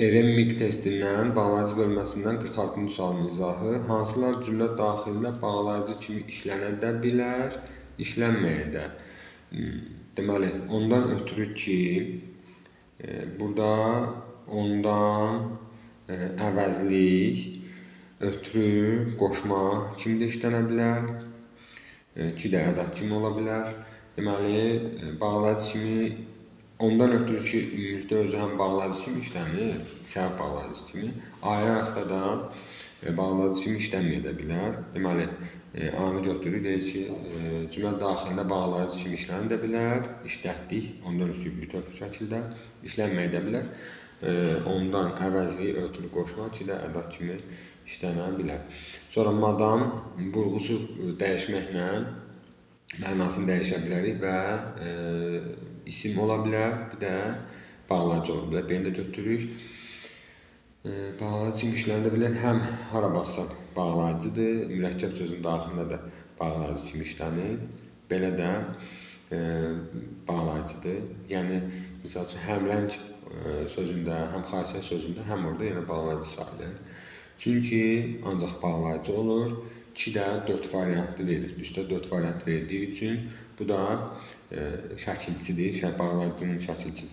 RMMIC testindən bağlayıcı bölməsindən 46-cı sualın izahı. Hansılar cümlə daxilində bağlayıcı kimi işlənə də bilər, işlənməyə də. Deməli, ondan ötürü ki, burada ondan əvəzlik, ötürü, qoşmaq kimi də işlənə bilər. Ki də ədat kimi ola bilər. Deməli, bağlayıcı kimi ondan ötürü ki, ümumilikdə özü həm bağlayıcı kimi işlənir, səbəb bağlayıcı kimi, ayrı-ayrıqda da bağlayıcı kimi işlənməyə də bilər. Deməli, A-nı götürürük, deyir ki, cümlə daxilində bağlayıcı kimi işlənə də bilər, işlətdik, ondan ötürü bütöv şəkildə işlənməyə də bilər. Ondan əvəzlik, ötürü, qoşmaq ki də ədat kimi işlənə bilər. Sonra madam vurğusu dəyişməklə mənasını dəyişə bilərik və isim ola bilər, bir də bağlayıcı ola bilər. Beni də götürürük. Bağlayıcı kimi işlənə bilər. Həm hara baxsan bağlayıcıdır, mürəkkəb sözün daxilində də bağlayıcı kimi işlənir. Belə də bağlayıcıdır. Yəni, misal üçün, həmrəng sözündə, həm xassiyyə sözündə, həm orada yenə bağlayıcı sayılır. Çünki ancaq bağlayıcı olur. 2 də 4 variantlı verir. Üstə 4 variant verdiyi üçün bu da şəkilçidir. Bağlayıcının şəkilçi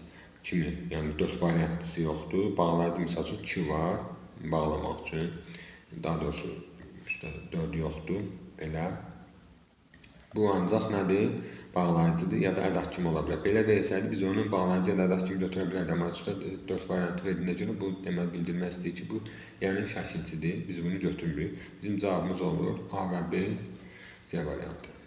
kimi, yəni 4 variantlısı yoxdur. Bağlayıcı misal üçün 2 var bağlamaq üçün. Daha doğrusu üstə 4 yoxdur. Belə. Bu ancaq nədir? Bağlayıcıdır ya da ədat kimi ola bilər. Belə versəydi biz onu bağlayıcı ya da ədat kimi götürə bilərdik. Amma üstə 4 variantı verdiyinə görə bu deməli bildirmək istəyir ki, bu yəni şəkilçidir. Biz bunu götürürük. Bizim cavabımız olur A və B C variantı.